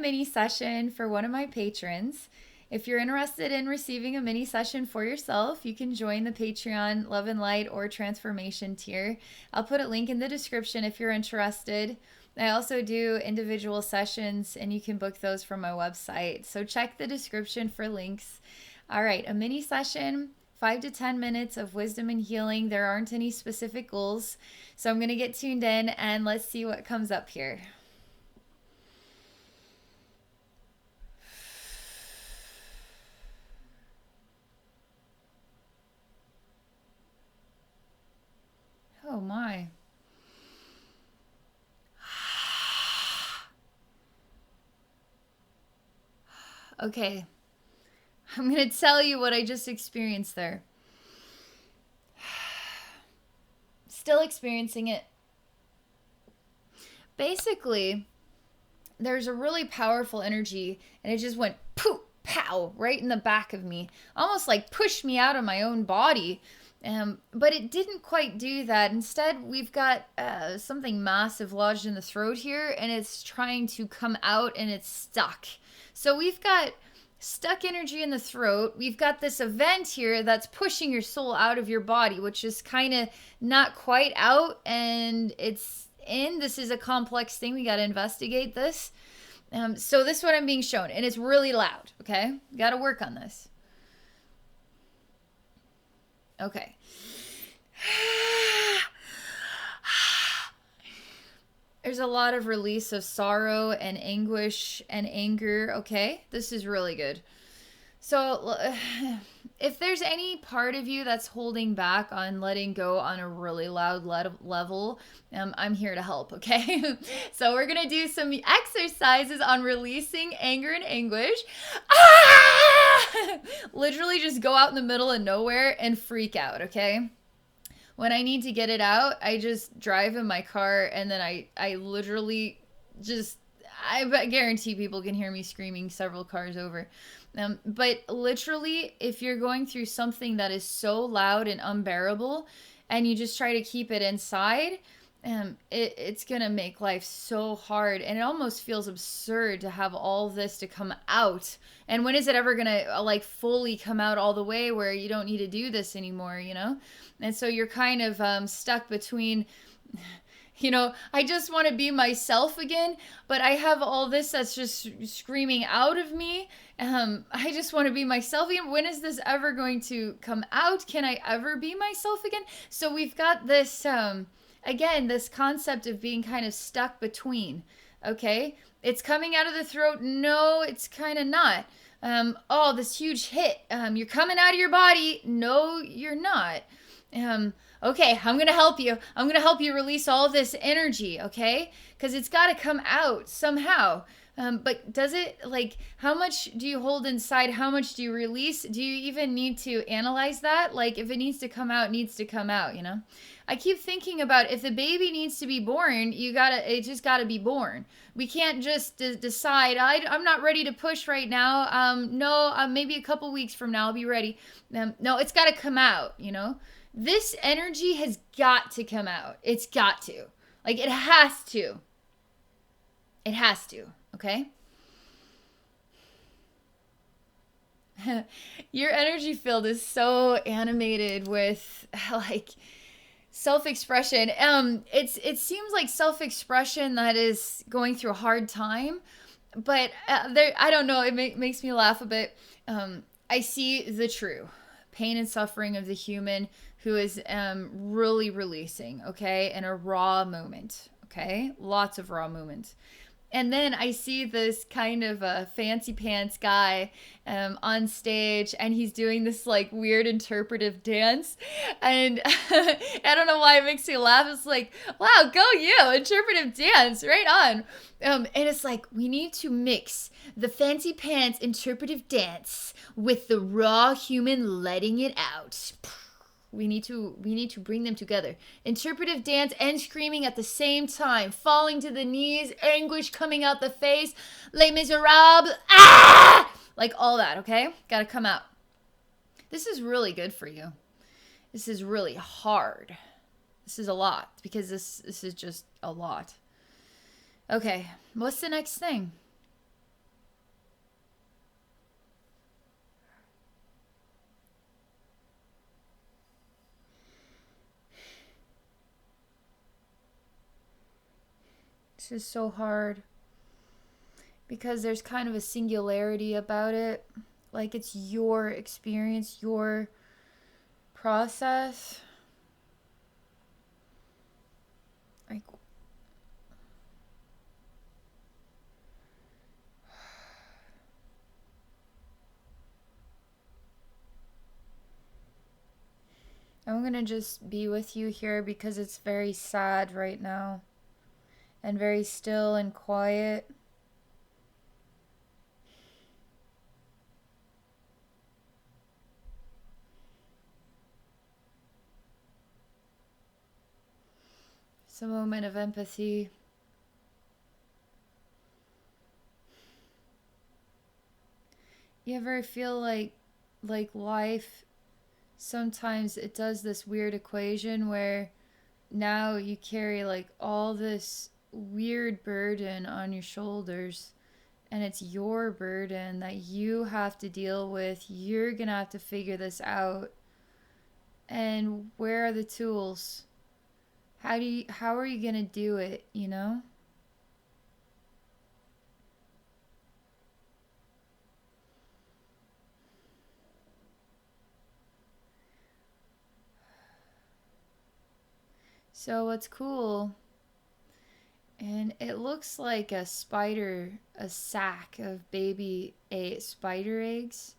mini session for one of my patrons. If you're interested in receiving a mini session for yourself, you can join the Patreon Love and Light or Transformation tier. I'll put a link in the description if you're interested. I also do individual sessions, and you can book those from my website. So check the description for links. All right, a mini session, 5 to 10 minutes of wisdom and healing. There aren't any specific goals. So I'm going to get tuned in and let's see what comes up here. Oh my. Okay. I'm going to tell you what I just experienced there. Still experiencing it. Basically, there's a really powerful energy, and it just went poof, pow, right in the back of me. Almost like pushed me out of my own body. But it didn't quite do that. Instead, we've got something massive lodged in the throat here, and it's trying to come out, and it's stuck. So we've got stuck energy in the throat. We've got this event here that's pushing your soul out of your body, which is kind of not quite out, and it's in. This is a complex thing. We got to investigate this. So this is what I'm being shown, and it's really loud, okay? Got to work on this. Okay. There's a lot of release of sorrow and anguish and anger. Okay, this is really good. So if there's any part of you that's holding back on letting go on a really loud level, I'm here to help, okay? So we're going to do some exercises on releasing anger and anguish. Literally just go out in the middle of nowhere and freak out, okay? When I need to get it out, I just drive in my car, and then I literally just, I guarantee people can hear me screaming several cars over. But literally, if you're going through something that is so loud and unbearable, and you just try to keep it inside, it's going to make life so hard. And it almost feels absurd to have all this to come out. And when is it ever going to like fully come out all the way where you don't need to do this anymore, you know? And so you're kind of stuck between, you know, I just want to be myself again, but I have all this that's just screaming out of me. I just want to be myself again. When is this ever going to come out? Can I ever be myself again? So we've got this, again, this concept of being kind of stuck between, okay? It's coming out of the throat. No, it's kind of not. Oh, this huge hit. You're coming out of your body. No, you're not. Okay, I'm going to help you. I'm going to help you release all of this energy, okay? Because it's got to come out somehow. But does it, like, how much do you hold inside? How much do you release? Do you even need to analyze that? Like, if it needs to come out, it needs to come out, you know? I keep thinking about if the baby needs to be born, it just gotta be born. We can't just decide, I'm not ready to push right now. No, maybe a couple weeks from now I'll be ready. No, it's gotta come out, you know? This energy has got to come out. It's got to. Like, it has to. It has to, okay? Your energy field is so animated with, like, self-expression. It seems like self-expression that is going through a hard time, but I don't know, it makes me laugh a bit. I see the true pain and suffering of the human who is really releasing, okay, in a raw moment, okay, lots of raw moments. And then I see this kind of a fancy pants guy on stage, and he's doing this like weird interpretive dance. And I don't know why it makes me laugh. It's like, wow, go you, interpretive dance, right on. And it's like, we need to mix the fancy pants interpretive dance with the raw human letting it out. We need to bring them together. Interpretive dance and screaming at the same time, falling to the knees, anguish coming out the face, Les Miserables, ah! Like all that, okay? Gotta come out. This is really good for you. This is really hard. This is a lot because this is just a lot. Okay, what's the next thing? It's just so hard because there's kind of a singularity about it. Like it's your experience, your process. Like, I'm gonna just be with you here because it's very sad right now and very still and quiet. It's a moment of empathy. You ever feel like life sometimes it does this weird equation where now you carry like all this weird burden on your shoulders and it's your burden that you have to deal with. You're going to have to figure this out. And where are the tools? How are you going to do it, you know? So what's cool, and it looks like a spider, a sack of baby spider eggs.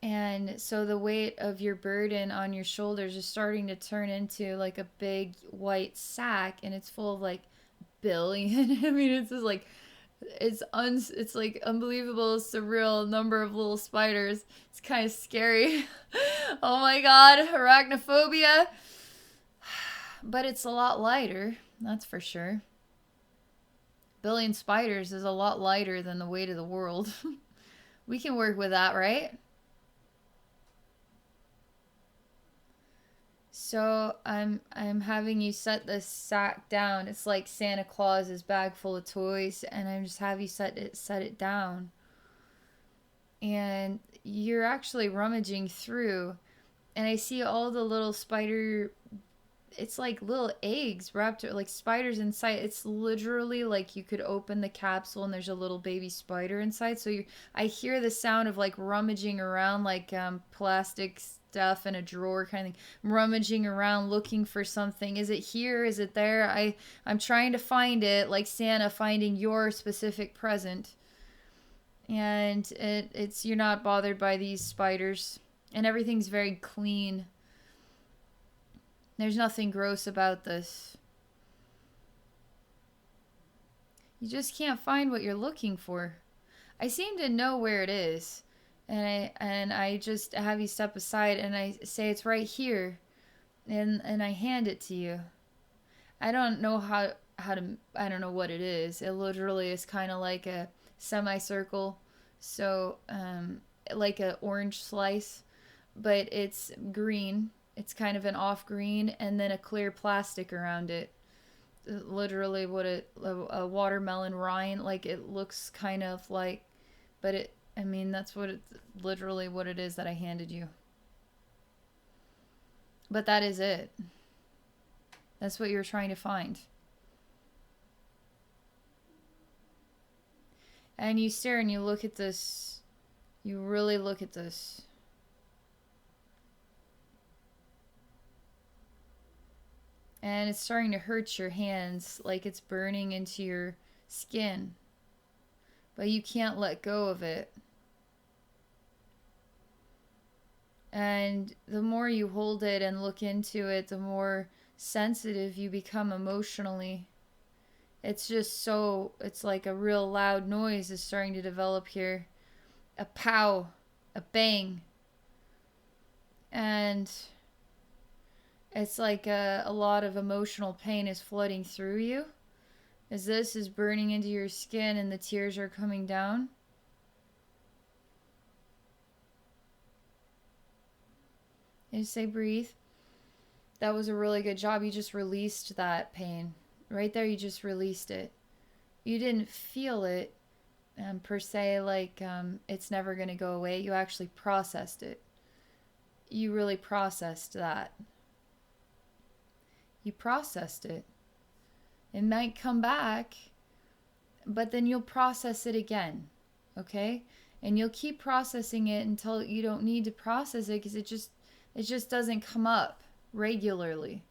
And so the weight of your burden on your shoulders is starting to turn into like a big white sack, and it's full of like billion. I mean, it's just like it's like unbelievable, surreal number of little spiders. It's kind of scary. Oh my god, arachnophobia. But it's a lot lighter, that's for sure. Billion spiders is a lot lighter than the weight of the world. We can work with that, right? So I'm having you set this sack down. It's like Santa Claus's bag full of toys, and I'm just have you set it down. And you're actually rummaging through, and I see all the little spider, it's like little eggs wrapped like spiders inside. It's literally like you could open the capsule and there's a little baby spider inside. So I hear the sound of like rummaging around like plastic stuff in a drawer kind of thing, rummaging around looking for something. Is it here? Is it there? I'm trying to find it, like Santa finding your specific present. And it's you're not bothered by these spiders, and everything's very clean. There's nothing gross about this. You just can't find what you're looking for. I seem to know where it is. And I just have you step aside and I say it's right here, and I hand it to you. I don't know how to I don't know what it is. It literally is kind of like a semicircle. So like a orange slice, but it's green. It's kind of an off green and then a clear plastic around it. Literally what a watermelon rind, like it looks kind of like, but it I mean that's what it literally what it is that I handed you. But that is it. That's what you're trying to find. And you stare and you look at this. You really look at this. And it's starting to hurt your hands, like it's burning into your skin. But you can't let go of it. And the more you hold it and look into it, the more sensitive you become emotionally. It's just so, it's like a real loud noise is starting to develop here. A pow, a bang. And it's like a lot of emotional pain is flooding through you as this is burning into your skin and the tears are coming down. And you say breathe. That was a really good job. You just released that pain. Right there, you just released it. You didn't feel it per se, like it's never going to go away. You actually processed it. You really processed that. You processed it. It might come back, but then you'll process it again, okay? And you'll keep processing it until you don't need to process it because it just doesn't come up regularly.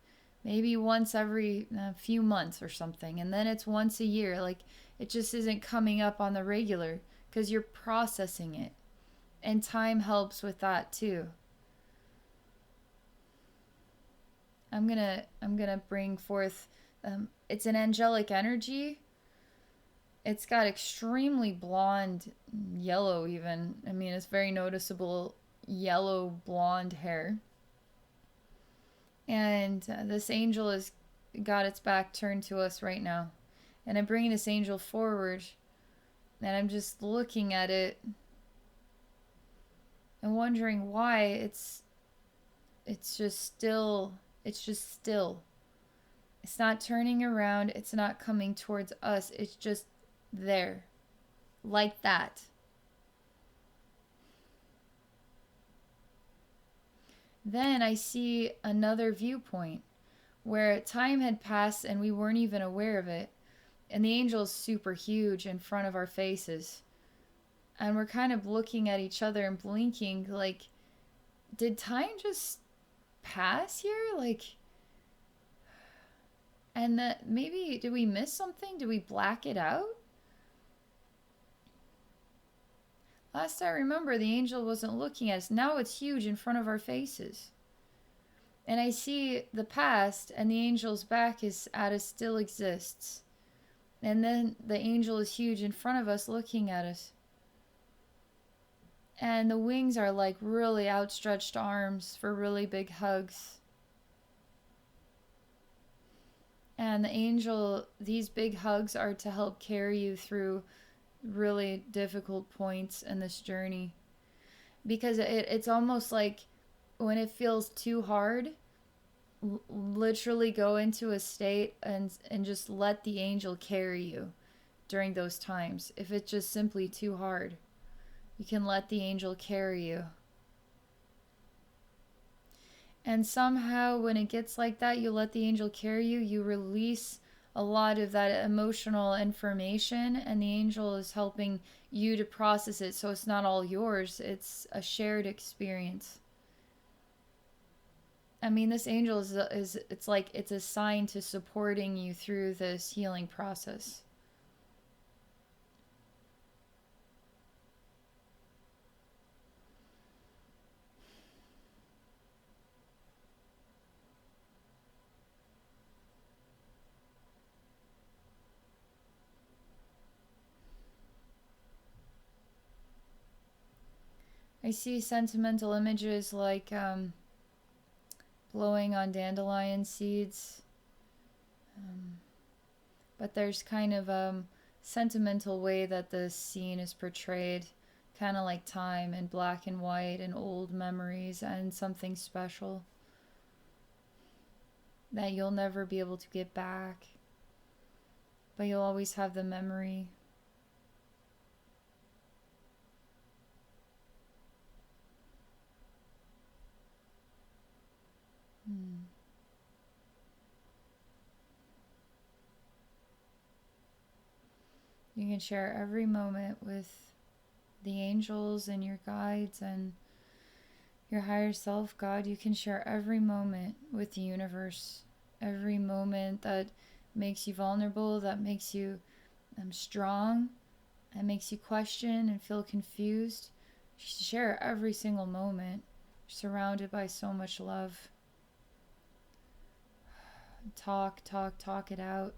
Maybe once every few months or something, and then it's once a year. Like, it just isn't coming up on the regular because you're processing it. And time helps with that too. I'm gonna bring forth. It's an angelic energy. It's got extremely blonde, yellow even. I mean, it's very noticeable yellow blonde hair. And this angel has got its back turned to us right now. And I'm bringing this angel forward, and I'm just looking at it and wondering why it's just still. It's just still. It's not turning around. It's not coming towards us. It's just there. Like that. Then I see another viewpoint where time had passed and we weren't even aware of it. And the angel's super huge in front of our faces. And we're kind of looking at each other and blinking like, did time just pass here? Like, and that maybe, did we miss something? Did we black it out? Last I remember, the angel wasn't looking at us. Now it's huge in front of our faces. And I see the past, and the angel's back is at us, still exists. And then the angel is huge in front of us, looking at us. And the wings are like really outstretched arms for really big hugs. And the angel, these big hugs are to help carry you through really difficult points in this journey. Because it's almost like when it feels too hard, literally go into a state and just let the angel carry you during those times. If it's just simply too hard, you can let the angel carry you. And somehow when it gets like that, you let the angel carry you, you release a lot of that emotional information, and the angel is helping you to process it, so it's not all yours. It's a shared experience. I mean, this angel is it's like it's a sign to supporting you through this healing process. I see sentimental images like blowing on dandelion seeds. But there's kind of sentimental way that the scene is portrayed, kind of like time and black and white and old memories and something special that you'll never be able to get back, but you'll always have the memory. You can share every moment with the angels and your guides and your higher self, God. You can share every moment with the universe. Every moment that makes you vulnerable, that makes you strong, that makes you question and feel confused. Share every single moment. You're surrounded by so much love. Talk it out.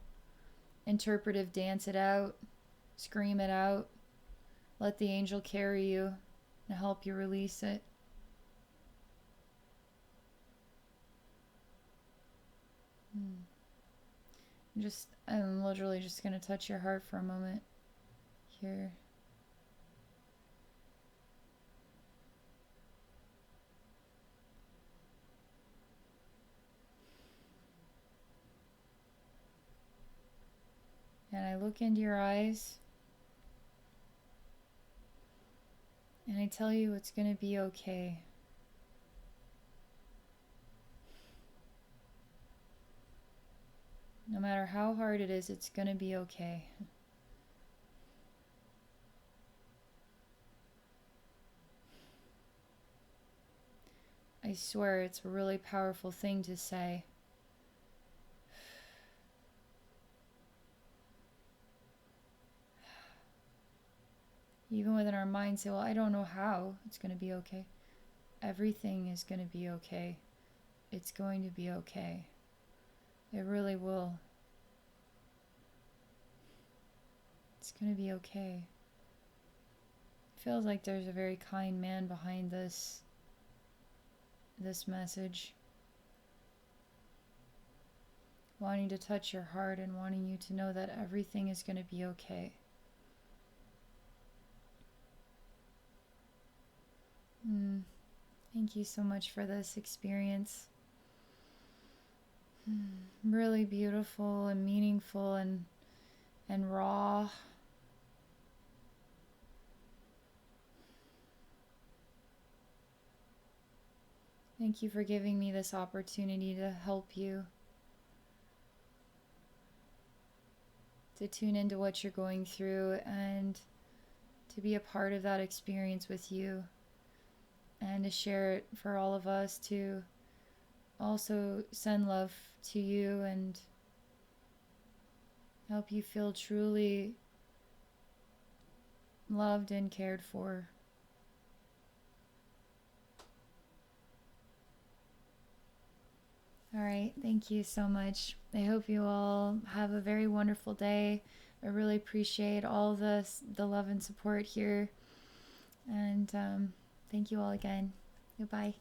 Interpretive dance it out. Scream it out. Let the angel carry you and help you release it. I'm literally just going to touch your heart for a moment here. And I look into your eyes and I tell you it's going to be okay. No matter how hard it is, it's going to be okay. I swear it's a really powerful thing to say. Even within our minds, say, well, I don't know how it's going to be okay. Everything is going to be okay. It's going to be okay. It really will. It's going to be okay. It feels like there's a very kind man behind this message. Wanting to touch your heart and wanting you to know that everything is going to be okay. Thank you so much for this experience. Really beautiful and meaningful and raw. Thank you for giving me this opportunity to help you, to tune into what you're going through and to be a part of that experience with you, and to share it for all of us, to also send love to you and help you feel truly loved and cared for. All right, thank you so much. I hope you all have a very wonderful day. I really appreciate all the love and support here. And thank you all again. Goodbye.